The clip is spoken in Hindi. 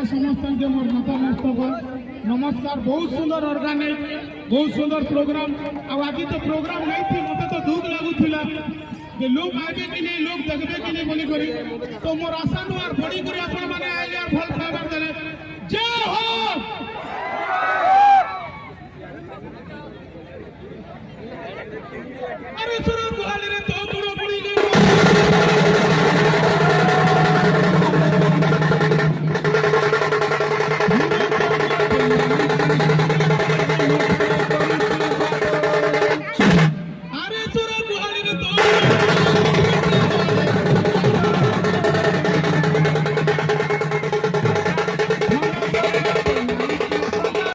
समस्त मोर नतमस्तक नमस्कार। बहुत सुंदर ऑर्गेनाइज बहुत सुंदर प्रोग्राम आज तो प्रोग्राम नहीं थी मत तो दुख लगुला कि लोग आगे कि नहीं लोग देखबे कि नहीं बोली करी तो मोर आशा नु आर बड़ी करी आपण माने आइले आर भल खाइबार देले